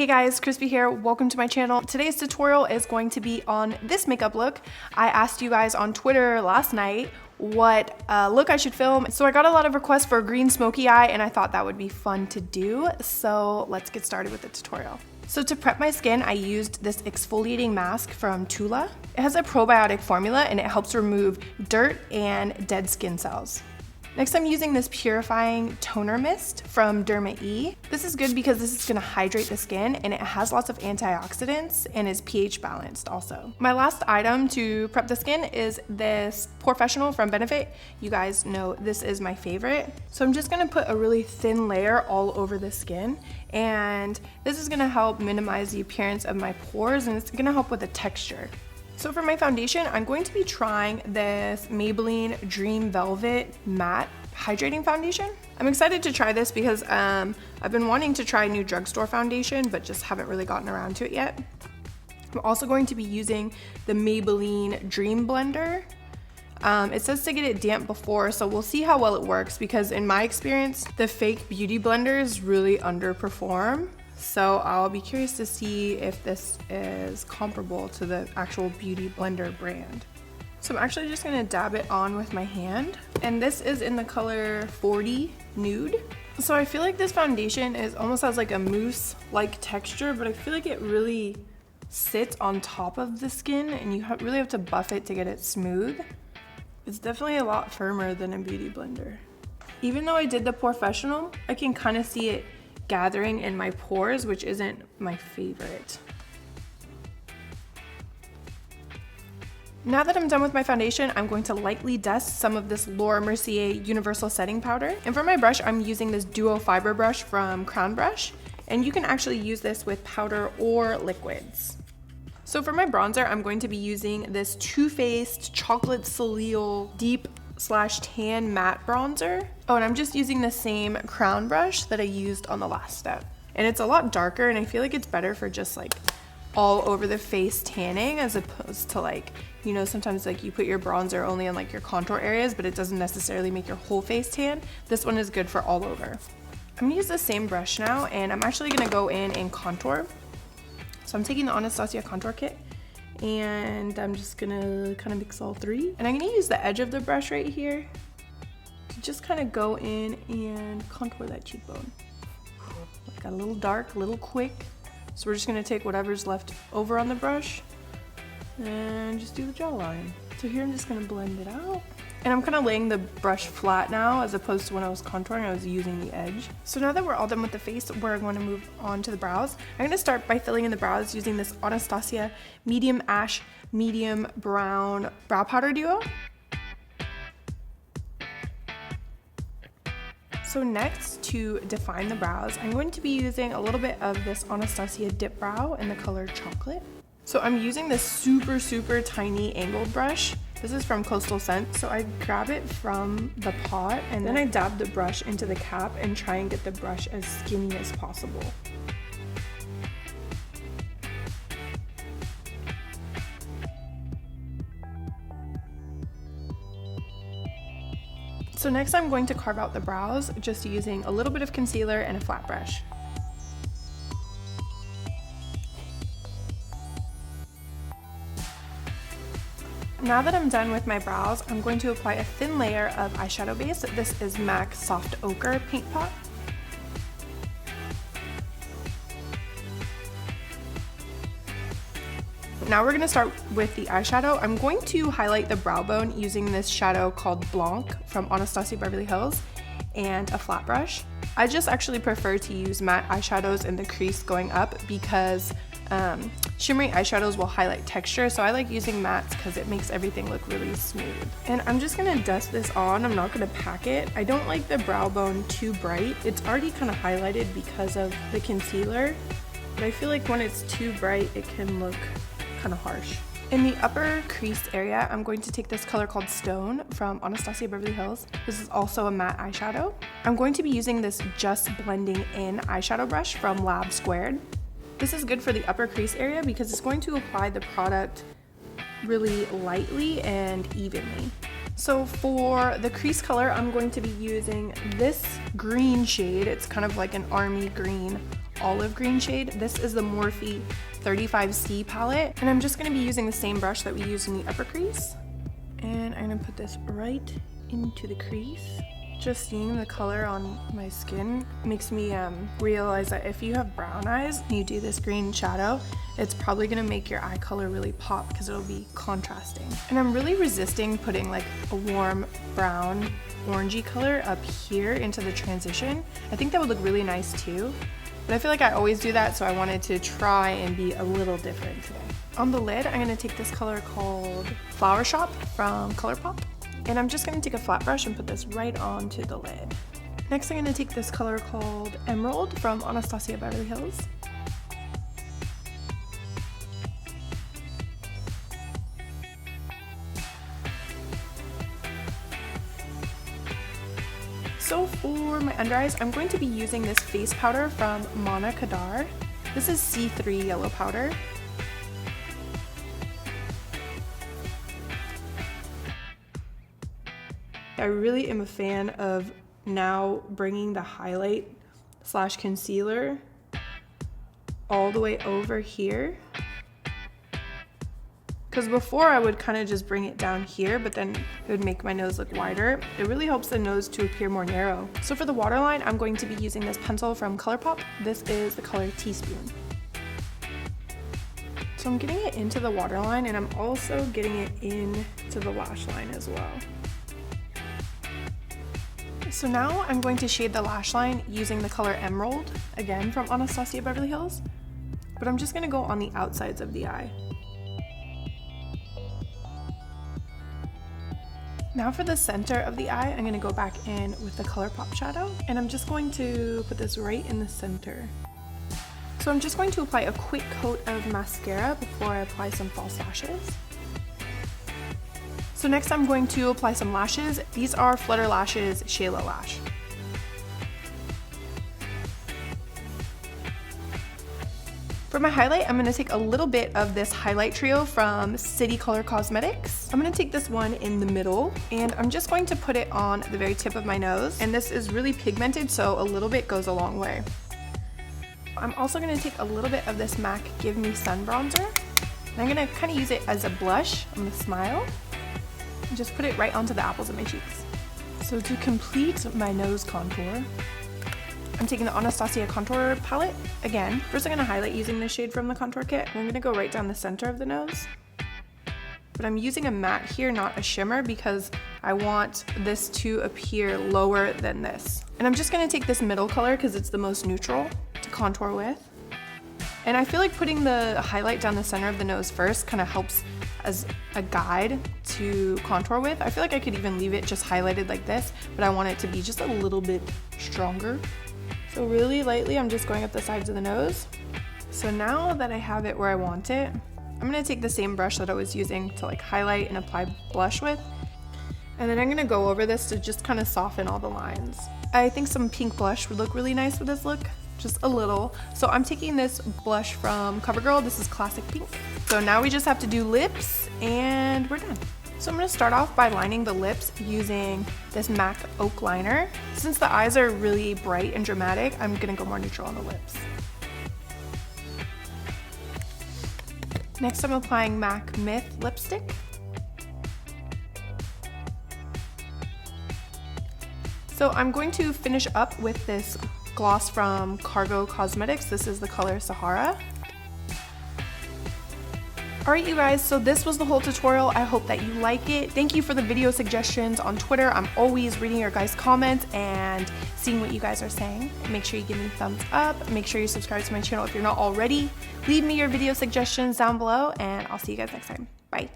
Hey guys, Chrisspy here. Welcome to my channel. Today's tutorial is going to be on this makeup look. I asked you guys on Twitter last night what look I should film. So I got a lot of requests for a green smoky eye and I thought that would be fun to do. So let's get started with the tutorial. So to prep my skin, I used this exfoliating mask from Tula. It has a probiotic formula and it helps remove dirt and dead skin cells. Next, I'm using this purifying toner mist from Derma E. This is good because this is gonna hydrate the skin and it has lots of antioxidants and is pH balanced also. My last item to prep the skin is this Professional from Benefit. You guys know this is my favorite. So I'm just gonna put a really thin layer all over the skin, and this is gonna help minimize the appearance of my pores and it's gonna help with the texture. So for my foundation, I'm going to be trying this Maybelline Dream Velvet Matte Hydrating Foundation. I'm excited to try this because I've been wanting to try new drugstore foundation, but just haven't really gotten around to it yet. I'm also going to be using the Maybelline Dream Blender. It says to get it damp before, so we'll see how well it works because in my experience, the fake beauty blenders really underperform. So I'll be curious to see if this is comparable to the actual beauty blender brand. So I'm actually just gonna dab it on with my hand. And this is in the color 40 Nude. So I feel like this foundation almost has like a mousse-like texture, but I feel like it really sits on top of the skin and you really have to buff it to get it smooth. It's definitely a lot firmer than a beauty blender. Even though I did the Professional, I can kind of see it gathering in my pores, which isn't my favorite. Now that I'm done with my foundation, I'm going to lightly dust some of this Laura Mercier Universal Setting Powder. And for my brush, I'm using this Duo Fiber brush from Crown Brush. And you can actually use this with powder or liquids. So for my bronzer, I'm going to be using this Too Faced Chocolate Soleil Deep/Tan Matte Bronzer. Oh, and I'm just using the same crown brush that I used on the last step. And it's a lot darker and I feel like it's better for just like all over the face tanning as opposed to like, you know, sometimes like you put your bronzer only on like your contour areas, but it doesn't necessarily make your whole face tan. This one is good for all over. I'm gonna use the same brush now and I'm actually gonna go in and contour. So I'm taking the Anastasia contour kit and I'm just gonna kind of mix all three. And I'm gonna use the edge of the brush right here to just kind of go in and contour that cheekbone. Got a little dark, a little quick. So we're just gonna take whatever's left over on the brush and just do the jawline. So here I'm just gonna blend it out. And I'm kind of laying the brush flat now as opposed to when I was contouring, I was using the edge. So now that we're all done with the face, we're going to move on to the brows. I'm going to start by filling in the brows using this Anastasia Medium Ash Medium Brown Brow Powder Duo. So next, to define the brows, I'm going to be using a little bit of this Anastasia Dip Brow in the color Chocolate. So I'm using this super tiny angled brush. This is from Coastal Scent. So I grab it from the pot and then I dab the brush into the cap and try and get the brush as skinny as possible. So next I'm going to carve out the brows just using a little bit of concealer and a flat brush. Now that I'm done with my brows, I'm going to apply a thin layer of eyeshadow base. This is MAC Soft Ochre Paint Pot. Now we're going to start with the eyeshadow. I'm going to highlight the brow bone using this shadow called Blanc from Anastasia Beverly Hills and a flat brush. I just actually prefer to use matte eyeshadows in the crease going up because shimmery eyeshadows will highlight texture, so I like using mattes because it makes everything look really smooth. And I'm just gonna dust this on. I'm not gonna pack it. I don't like the brow bone too bright. It's already kind of highlighted because of the concealer, but I feel like when it's too bright, it can look kind of harsh. In the upper crease area, I'm going to take this color called Stone from Anastasia Beverly Hills. This is also a matte eyeshadow. I'm going to be using this Just Blending In eyeshadow brush from Lab Squared. This is good for the upper crease area because it's going to apply the product really lightly and evenly. So for the crease color, I'm going to be using this green shade. It's kind of like an army green olive green shade. This is the Morphe 35C palette. And I'm just gonna be using the same brush that we used in the upper crease. And I'm gonna put this right into the crease. Just seeing the color on my skin makes me realize that if you have brown eyes and you do this green shadow, it's probably gonna make your eye color really pop because it'll be contrasting. And I'm really resisting putting like a warm brown orangey color up here into the transition. I think that would look really nice too, but I feel like I always do that, so I wanted to try and be a little different today. On the lid, I'm gonna take this color called Flower Shop from ColourPop. And I'm just gonna take a flat brush and put this right onto the lid. Next, I'm gonna take this color called Emerald from Anastasia Beverly Hills. So for my under eyes, I'm going to be using this face powder from Mana Kadar. This is C3 yellow powder. I really am a fan of now bringing the highlight slash concealer all the way over here. Because before I would kind of just bring it down here, but then it would make my nose look wider. It really helps the nose to appear more narrow. So for the waterline, I'm going to be using this pencil from ColourPop. This is the color Teaspoon. So I'm getting it into the waterline, and I'm also getting it into the lash line as well. So now I'm going to shade the lash line using the color Emerald, again from Anastasia Beverly Hills, but I'm just gonna go on the outsides of the eye. Now for the center of the eye, I'm gonna go back in with the ColourPop shadow, and I'm just going to put this right in the center. So I'm just going to apply a quick coat of mascara before I apply some false lashes. So next I'm going to apply some lashes. These are Flutter Lashes Shayla Lash. For my highlight, I'm gonna take a little bit of this highlight trio from City Color Cosmetics. I'm gonna take this one in the middle, and I'm just going to put it on the very tip of my nose. And this is really pigmented, so a little bit goes a long way. I'm also gonna take a little bit of this MAC Give Me Sun Bronzer. And I'm gonna kind of use it as a blush. I'm gonna smile. And just put it right onto the apples of my cheeks. So to complete my nose contour, I'm taking the Anastasia contour palette. Again, first I'm gonna highlight using this shade from the contour kit. And I'm gonna go right down the center of the nose. But I'm using a matte here, not a shimmer, because I want this to appear lower than this. And I'm just gonna take this middle color because it's the most neutral to contour with. And I feel like putting the highlight down the center of the nose first kind of helps as a guide to contour with. I feel like I could even leave it just highlighted like this, but I want it to be just a little bit stronger. So really lightly, I'm just going up the sides of the nose. So now that I have it where I want it, I'm gonna take the same brush that I was using to like highlight and apply blush with. And then I'm gonna go over this to just kind of soften all the lines. I think some pink blush would look really nice with this look. Just a little. So I'm taking this blush from CoverGirl. This is Classic Pink. So now we just have to do lips and we're done. So I'm gonna start off by lining the lips using this MAC Oak Liner. Since the eyes are really bright and dramatic, I'm gonna go more neutral on the lips. Next I'm applying MAC Myth lipstick. So I'm going to finish up with this gloss from Cargo Cosmetics. This is the color Sahara. Alright you guys, so this was the whole tutorial. I hope that you like it. Thank you for the video suggestions on Twitter. I'm always reading your guys' comments and seeing what you guys are saying. Make sure you give me a thumbs up. Make sure you subscribe to my channel if you're not already. Leave me your video suggestions down below, and I'll see you guys next time. Bye.